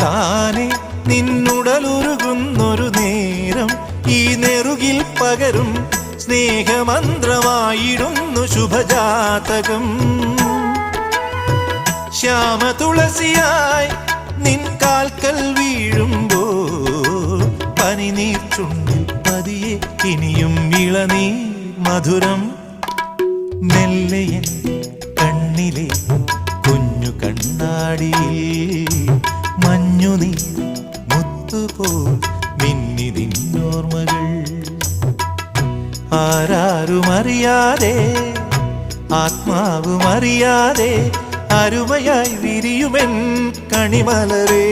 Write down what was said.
താനെ നിന്നുടലുരുകുന്നൊരു നേരം ഈ നെറുകിൽ പകരും സ്നേഹമന്ത്രമായിടുന്നു ശുഭജാതകം. ശ്യാമതുളസിയായി നിൻ കാൽക്കൽ വീഴുമ്പോൾ പനിനീർ ചുണ്ടിൽ പതിയെ ഇനിയും ഇളനീർ മധുരം. മെല്ലയൻ കണ്ണിലെ കുഞ്ഞു കണ്ണാടിയിൽ മഞ്ഞുനീർ മുത്തുപോൽ മിന്നി നിന്നോർമ്മകൾ. ആരാരുമറിയാതെ ആത്മാവുമറിയാതെ അരുമയായി വിരിയുമെൻ കണിമലരേ.